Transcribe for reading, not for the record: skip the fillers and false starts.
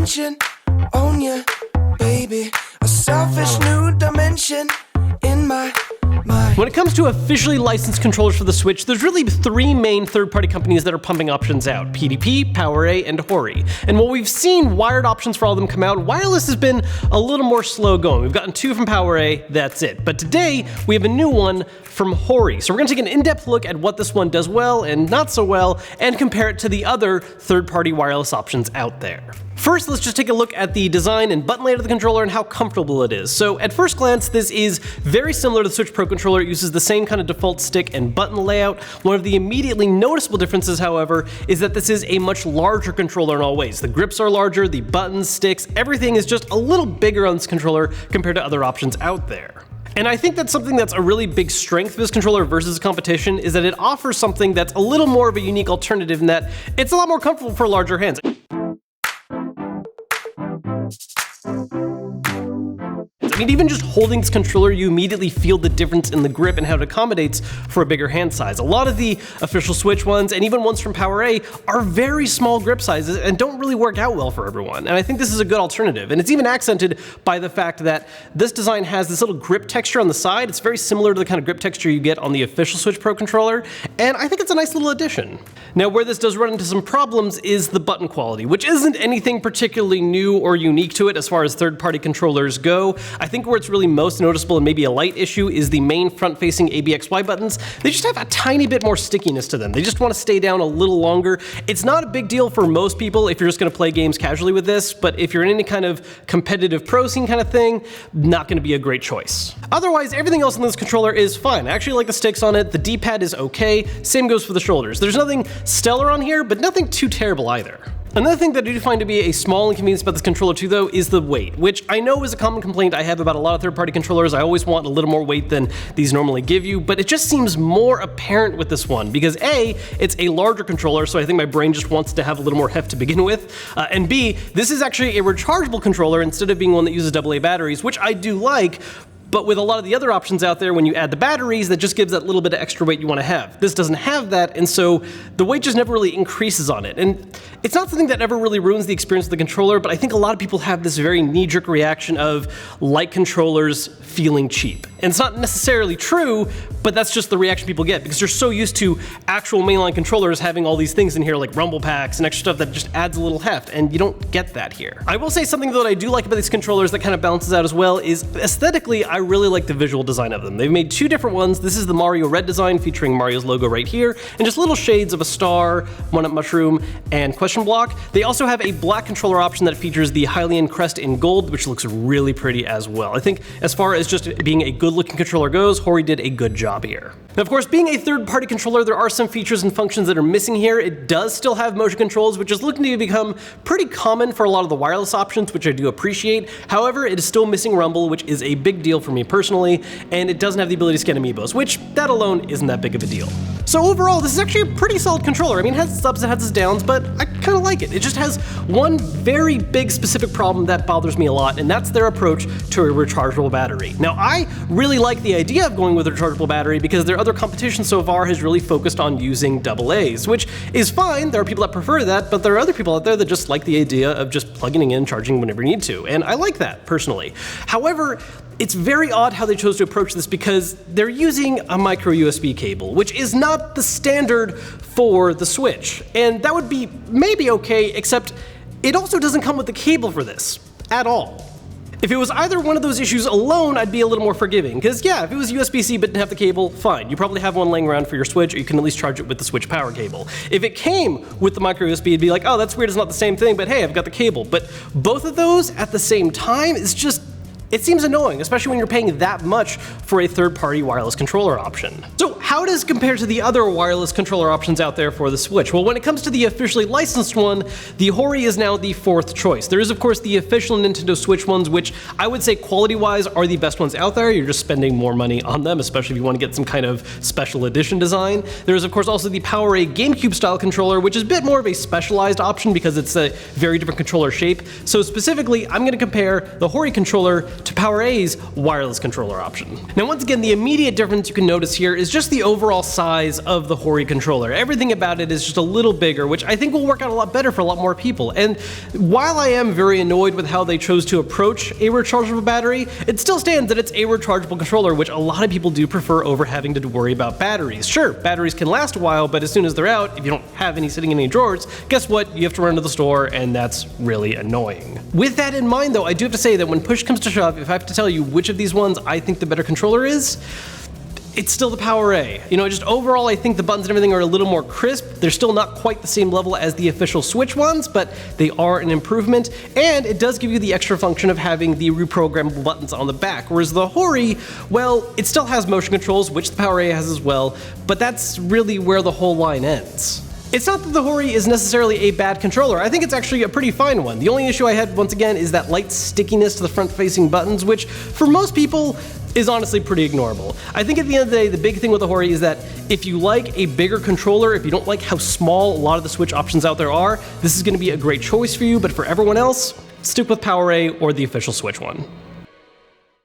attention on you, baby. A selfish new dimension in my mind. When it comes to officially licensed controllers for the Switch, there's really three main third-party companies that are pumping options out: PDP, PowerA, and Hori. And while we've seen wired options for all of them come out, wireless has been a little more slow going. We've gotten two from PowerA, that's it. But today, we have a new one from Hori. So we're gonna take an in-depth look at what this one does well and not so well, and compare it to the other third-party wireless options out there. First, let's just take a look at the design and button layout of the controller and how comfortable it is. So at first glance, this is very similar to the Switch Pro controller. It uses the same kind of default stick and button layout. One of the immediately noticeable differences, however, is that this is a much larger controller in all ways. The grips are larger, the buttons, sticks, everything is just a little bigger on this controller compared to other options out there. And I think that's something that's a really big strength of this controller versus competition, is that it offers something that's a little more of a unique alternative in that it's a lot more comfortable for larger hands. I mean, even just holding this controller, you immediately feel the difference in the grip and how it accommodates for a bigger hand size. A lot of the official Switch ones, and even ones from PowerA, are very small grip sizes and don't really work out well for everyone. And I think this is a good alternative. And it's even accented by the fact that this design has this little grip texture on the side. It's very similar to the kind of grip texture you get on the official Switch Pro controller, and I think it's a nice little addition. Now, where this does run into some problems is the button quality, which isn't anything particularly new or unique to it as far as third-party controllers go. I think where it's really most noticeable and maybe a light issue is the main front-facing ABXY buttons. They just have a tiny bit more stickiness to them. They just want to stay down a little longer. It's not a big deal for most people if you're just going to play games casually with this, but if you're in any kind of competitive pro scene kind of thing, not going to be a great choice. Otherwise, everything else on this controller is fine. I actually like the sticks on it. The D-pad is okay. Same goes for the shoulders. There's nothing stellar on here, but nothing too terrible either. Another thing that I do find to be a small inconvenience about this controller too, though, is the weight, which I know is a common complaint I have about a lot of third-party controllers. I always want a little more weight than these normally give you, but it just seems more apparent with this one because A, it's a larger controller, so I think my brain just wants to have a little more heft to begin with, and B, this is actually a rechargeable controller instead of being one that uses AA batteries, which I do like. But with a lot of the other options out there, when you add the batteries, that just gives that little bit of extra weight you want to have. This doesn't have that, and so the weight just never really increases on it. And it's not something that ever really ruins the experience of the controller, but I think a lot of people have this very knee-jerk reaction of light controllers feeling cheap. And it's not necessarily true, but that's just the reaction people get because they're so used to actual mainline controllers having all these things in here like rumble packs and extra stuff that just adds a little heft, and you don't get that here. I will say something though that I do like about these controllers that kind of balances out as well is aesthetically, I really like the visual design of them. They've made two different ones. This is the Mario Red design featuring Mario's logo right here, and just little shades of a star, one-up mushroom, and question block. They also have a black controller option that features the Hylian crest in gold, which looks really pretty as well. I think as far as just being a good-looking controller goes, Hori did a good job here. Now, of course, being a third-party controller, there are some features and functions that are missing here. It does still have motion controls, which is looking to become pretty common for a lot of the wireless options, which I do appreciate. However, it is still missing rumble, which is a big deal for me personally, and it doesn't have the ability to scan amiibos, which that alone isn't that big of a deal. So overall, this is actually a pretty solid controller. I mean, it has its ups, it has its downs, but I kind of like it. It just has one very big specific problem that bothers me a lot, and that's their approach to a rechargeable battery. Now, I really like the idea of going with a rechargeable battery because their other competition so far has really focused on using AA's, which is fine. There are people that prefer that, but there are other people out there that just like the idea of just plugging in, charging whenever you need to, and I like that personally. However, it's very odd how they chose to approach this because they're using a micro USB cable, which is not the standard for the Switch. And that would be maybe okay, except it also doesn't come with the cable for this at all. If it was either one of those issues alone, I'd be a little more forgiving, because yeah, if it was USB-C but didn't have the cable, fine. You probably have one laying around for your Switch, or you can at least charge it with the Switch power cable. If it came with the micro USB, it'd be like, oh, that's weird, it's not the same thing, but hey, I've got the cable. But both of those at the same time is just, it seems annoying, especially when you're paying that much for a third-party wireless controller option. So how does it compare to the other wireless controller options out there for the Switch? Well, when it comes to the officially licensed one, the Hori is now the fourth choice. There is, of course, the official Nintendo Switch ones, which I would say quality-wise are the best ones out there. You're just spending more money on them, especially if you want to get some kind of special edition design. There's, of course, also the PowerA GameCube-style controller, which is a bit more of a specialized option because it's a very different controller shape. So specifically, I'm going to compare the Hori controller to PowerA's wireless controller option. Now, once again, the immediate difference you can notice here is just the overall overall size of the Hori controller. Everything about it is just a little bigger, which I think will work out a lot better for a lot more people. And while I am very annoyed with how they chose to approach a rechargeable battery, it still stands that it's a rechargeable controller, which a lot of people do prefer over having to worry about batteries. Sure, batteries can last a while, but as soon as they're out, if you don't have any sitting in any drawers, guess what? You have to run to the store, and that's really annoying. With that in mind, though, I do have to say that when push comes to shove, if I have to tell you which of these ones I think the better controller is, it's still the PowerA. You know, just overall, I think the buttons and everything are a little more crisp. They're still not quite the same level as the official Switch ones, but they are an improvement, and it does give you the extra function of having the reprogrammable buttons on the back, whereas the Hori, well, it still has motion controls, which the PowerA has as well, but that's really where the whole line ends. It's not that the Hori is necessarily a bad controller. I think it's actually a pretty fine one. The only issue I had, once again, is that light stickiness to the front-facing buttons, which, for most people, is honestly pretty ignorable. I think at the end of the day, the big thing with the Hori is that if you like a bigger controller, if you don't like how small a lot of the Switch options out there are, this is going to be a great choice for you, but for everyone else, stick with PowerA or the official Switch one.